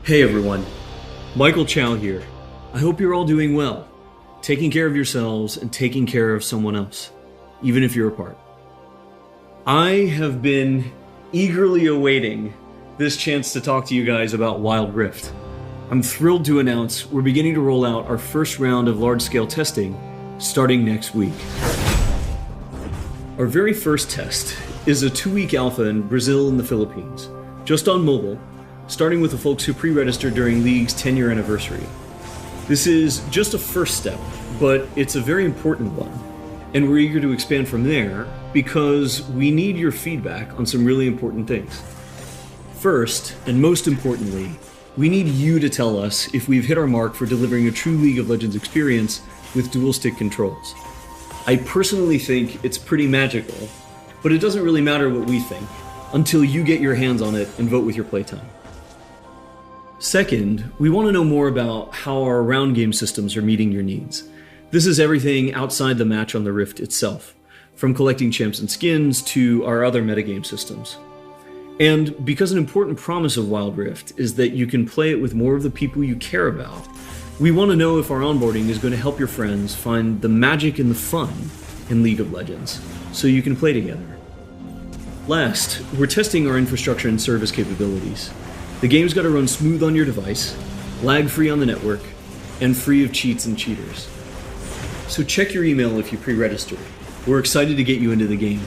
Hey everyone, Michael Chow here. I hope you're all doing well, taking care of yourselves and taking care of someone else, even if you're apart. I have been eagerly awaiting this chance to talk to you guys about Wild Rift. I'm thrilled to announce we're beginning to roll out our first round of large-scale testing starting next week. Our very first test is a 2-week alpha in Brazil and the Philippines, just on mobile, starting with the folks who pre-registered during League's 10-year anniversary. This is just a first step, but it's a very important one, and we're eager to expand from there because we need your feedback on some really important things. First, and most importantly, we need you to tell us if we've hit our mark for delivering a true League of Legends experience with dual-stick controls. I personally think it's pretty magical, but it doesn't really matter what we think until you get your hands on it and vote with your playtime. Second, we want to know more about how our round game systems are meeting your needs. This is everything outside the match on the Rift itself, from collecting champs and skins to our other metagame systems. And because an important promise of Wild Rift is that you can play it with more of the people you care about, we want to know if our onboarding is going to help your friends find the magic and the fun in League of Legends, so you can play together. Last, we're testing our infrastructure and service capabilities. The game's got to run smooth on your device, lag-free on the network, and free of cheats and cheaters. So check your email if you pre-register. We're excited to get you into the game.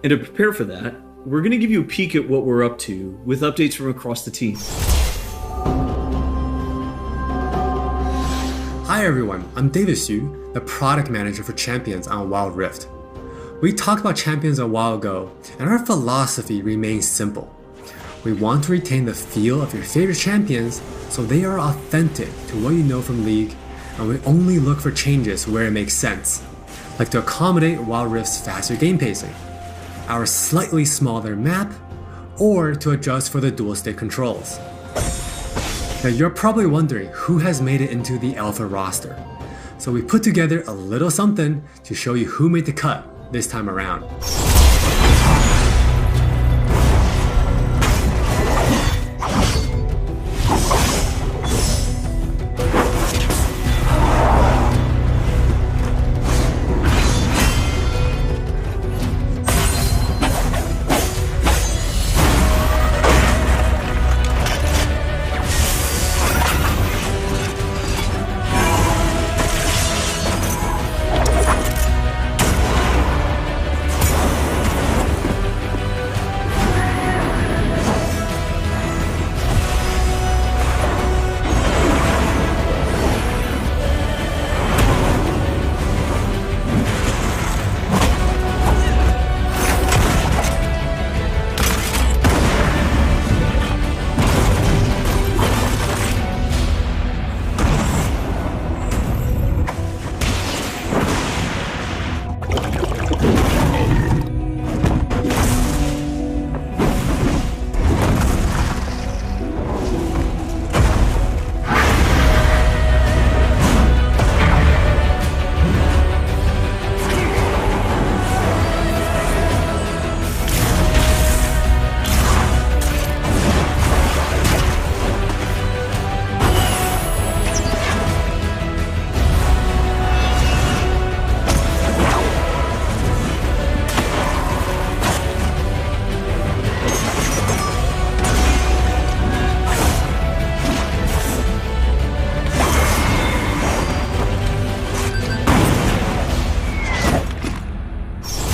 And to prepare for that, we're going to give you a peek at what we're up to with updates from across the team. Hi everyone, I'm David Xu, the product manager for Champions on Wild Rift. We talked about Champions a while ago, and our philosophy remains simple. We want to retain the feel of your favorite champions so they are authentic to what you know from League, and we only look for changes where it makes sense, like to accommodate Wild Rift's faster game pacing, our slightly smaller map, or to adjust for the dual stick controls. Now you're probably wondering who has made it into the alpha roster, so we put together a little something to show you who made the cut this time around.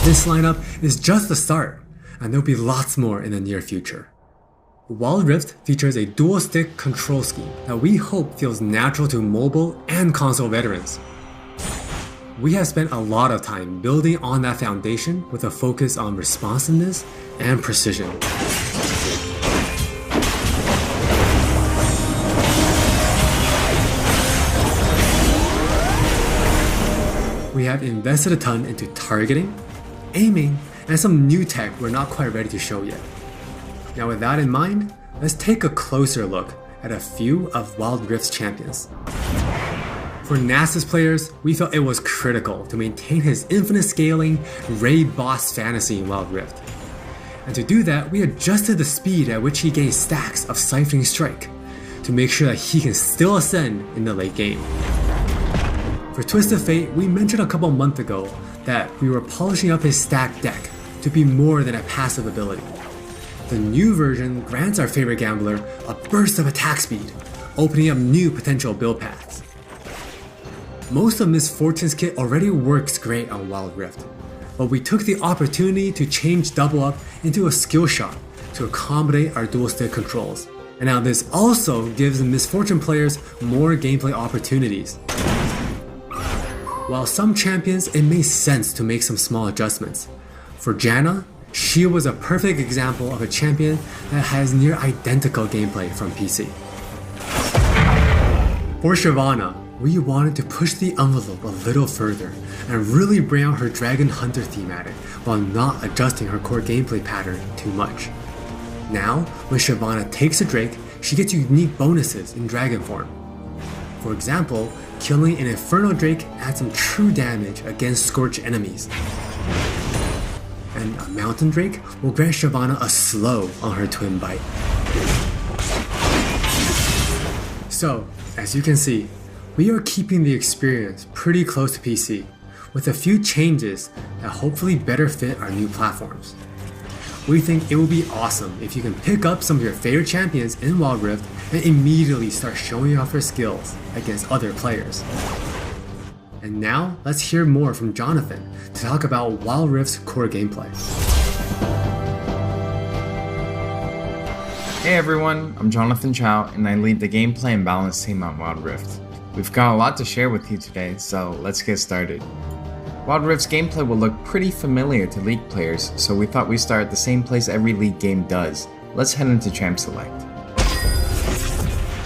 This lineup is just the start, and there'll be lots more in the near future. Wild Rift features a dual-stick control scheme that we hope feels natural to mobile and console veterans. We have spent a lot of time building on that foundation with a focus on responsiveness and precision. We have invested a ton into targeting, aiming, and some new tech we're not quite ready to show yet. Now with that in mind, let's take a closer look at a few of Wild Rift's champions. For Nasus players, we felt it was critical to maintain his infinite scaling raid boss fantasy in Wild Rift. And to do that, we adjusted the speed at which he gained stacks of Siphoning Strike, to make sure that he can still ascend in the late game. For Twisted Fate, we mentioned a couple months ago that we were polishing up his stacked deck to be more than a passive ability. The new version grants our favorite gambler a burst of attack speed, opening up new potential build paths. Most of Miss Fortune's kit already works great on Wild Rift, but we took the opportunity to change Double Up into a skill shot to accommodate our dual stick controls. And now this also gives the Miss Fortune players more gameplay opportunities. While some champions, it made sense to make some small adjustments. For Janna, she was a perfect example of a champion that has near identical gameplay from PC. For Shyvana, we wanted to push the envelope a little further and really bring out her Dragon Hunter thematic while not adjusting her core gameplay pattern too much. Now, when Shyvana takes a Drake, she gets unique bonuses in Dragon form. For example, killing an Inferno Drake adds some true damage against Scorch enemies. And a Mountain Drake will grant Shyvana a slow on her Twin Bite. So, as you can see, we are keeping the experience pretty close to PC, with a few changes that hopefully better fit our new platforms. We think it would be awesome if you can pick up some of your favorite champions in Wild Rift and immediately start showing off your skills against other players. And now, let's hear more from Jonathan to talk about Wild Rift's core gameplay. Hey everyone, I'm Jonathan Chow and I lead the gameplay and balance team on Wild Rift. We've got a lot to share with you today, so let's get started. Wild Rift's gameplay will look pretty familiar to League players, so we thought we'd start at the same place every League game does. Let's head into Champ Select.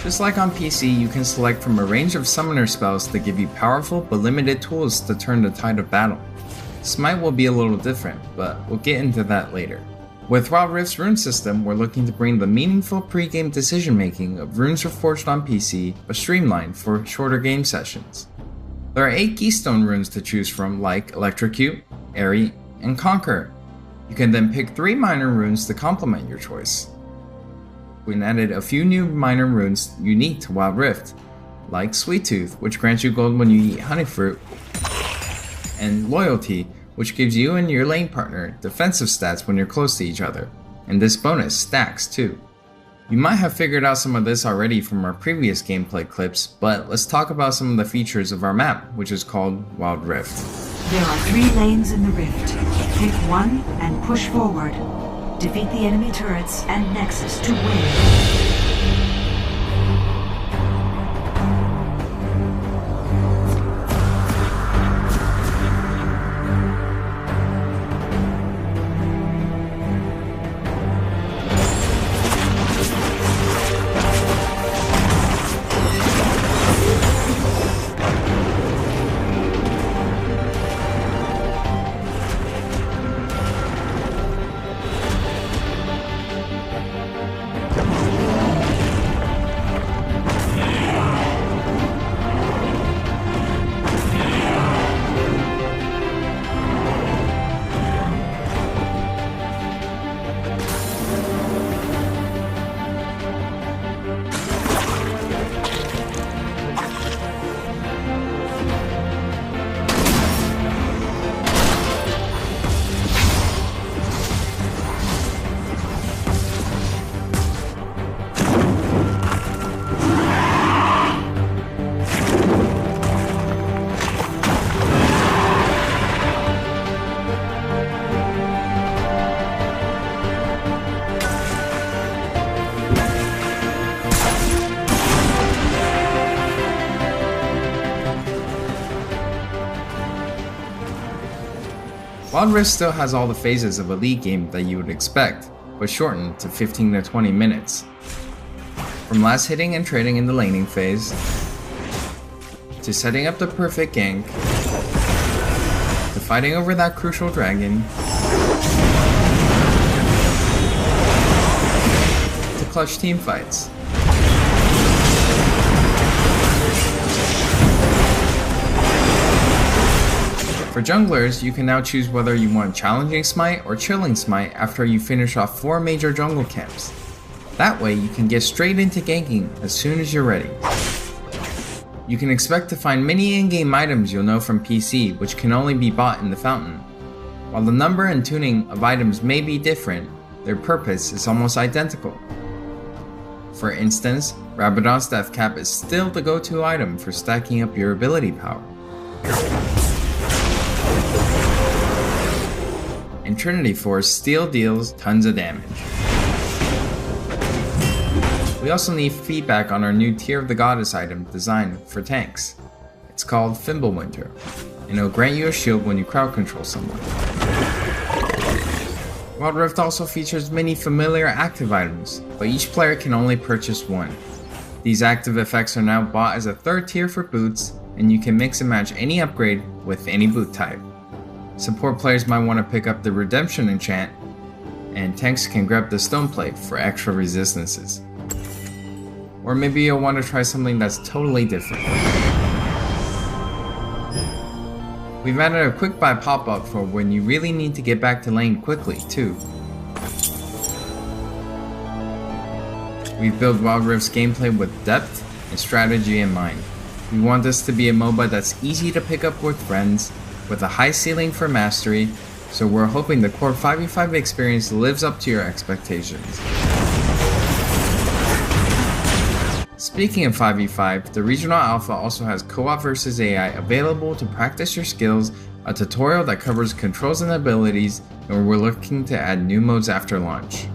Just like on PC, you can select from a range of summoner spells that give you powerful but limited tools to turn the tide of battle. Smite will be a little different, but we'll get into that later. With Wild Rift's rune system, we're looking to bring the meaningful pre-game decision making of runes reforged on PC, but streamlined for shorter game sessions. There are 8 keystone runes to choose from, like Electrocute, Airy, and Conquer. You can then pick 3 minor runes to complement your choice. We added a few new minor runes unique to Wild Rift, like Sweet Tooth, which grants you gold when you eat honey fruit, and Loyalty, which gives you and your lane partner defensive stats when you're close to each other, and this bonus stacks too. You might have figured out some of this already from our previous gameplay clips, but let's talk about some of the features of our map, which is called Wild Rift. There are 3 lanes in the rift. Pick one and push forward. Defeat the enemy turrets and Nexus to win. Wild Rift still has all the phases of a League game that you would expect, but shortened to 15 to 20 minutes. From last hitting and trading in the laning phase, to setting up the perfect gank, to fighting over that crucial dragon, to clutch team fights. For junglers, you can now choose whether you want Challenging Smite or Chilling Smite after you finish off 4 major jungle camps. That way you can get straight into ganking as soon as you're ready. You can expect to find many in-game items you'll know from PC, which can only be bought in the fountain. While the number and tuning of items may be different, their purpose is almost identical. For instance, Rabadon's Death Cap is still the go-to item for stacking up your ability power. And Trinity Force still deals tons of damage. We also need feedback on our new Tear of the Goddess item designed for tanks. It's called Fimbulwinter, and it'll grant you a shield when you crowd control someone. Wild Rift also features many familiar active items, but each player can only purchase one. These active effects are now bought as a third tier for boots, and you can mix and match any upgrade with any boot type. Support players might want to pick up the Redemption enchant, and tanks can grab the Stone Plate for extra resistances. Or maybe you'll want to try something that's totally different. We've added a quick buy pop-up for when you really need to get back to lane quickly too. We've built Wild Rift's gameplay with depth and strategy in mind. We want this to be a MOBA that's easy to pick up with friends, with a high ceiling for mastery, so we're hoping the core 5v5 experience lives up to your expectations. Speaking of 5v5, the Regional Alpha also has Co-op vs AI available to practice your skills, a tutorial that covers controls and abilities, and we're looking to add new modes after launch.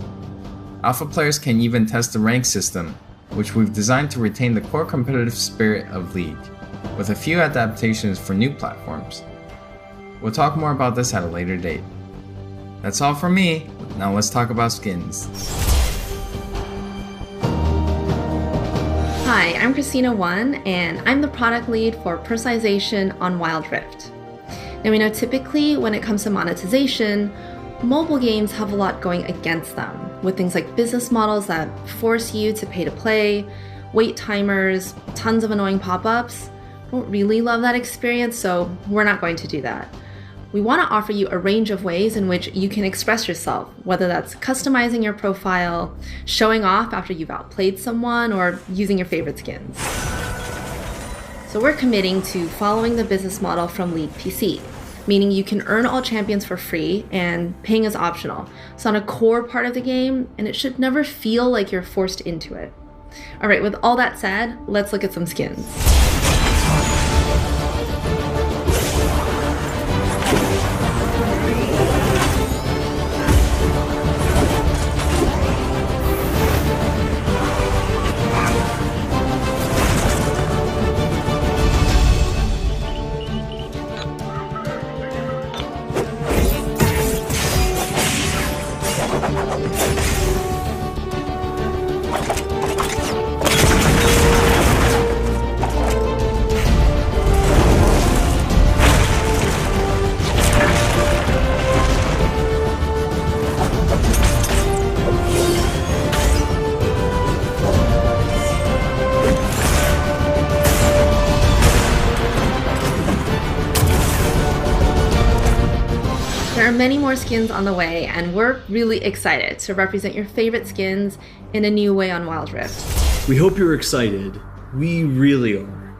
Alpha players can even test the rank system, which we've designed to retain the core competitive spirit of League, with a few adaptations for new platforms. We'll talk more about this at a later date. That's all from me, now let's talk about skins. Hi, I'm Christina1, and I'm the product lead for personalization on Wild Rift. Now we know typically when it comes to monetization, mobile games have a lot going against them, with things like business models that force you to pay to play, wait timers, tons of annoying pop-ups. I don't really love that experience, so we're not going to do that. We want to offer you a range of ways in which you can express yourself, whether that's customizing your profile, showing off after you've outplayed someone, or using your favorite skins. So we're committing to following the business model from League PC, meaning you can earn all champions for free and paying is optional. It's not a core part of the game, and it should never feel like you're forced into it. All right, with all that said, let's look at some skins. There are many more skins on the way, and we're really excited to represent your favorite skins in a new way on Wild Rift. We hope you're excited. We really are.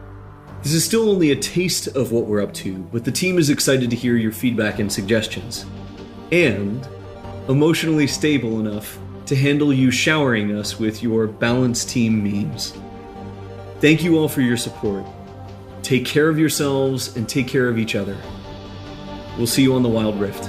This is still only a taste of what we're up to, but the team is excited to hear your feedback and suggestions. And emotionally stable enough to handle you showering us with your balanced team memes. Thank you all for your support. Take care of yourselves and take care of each other. We'll see you on the Wild Rift.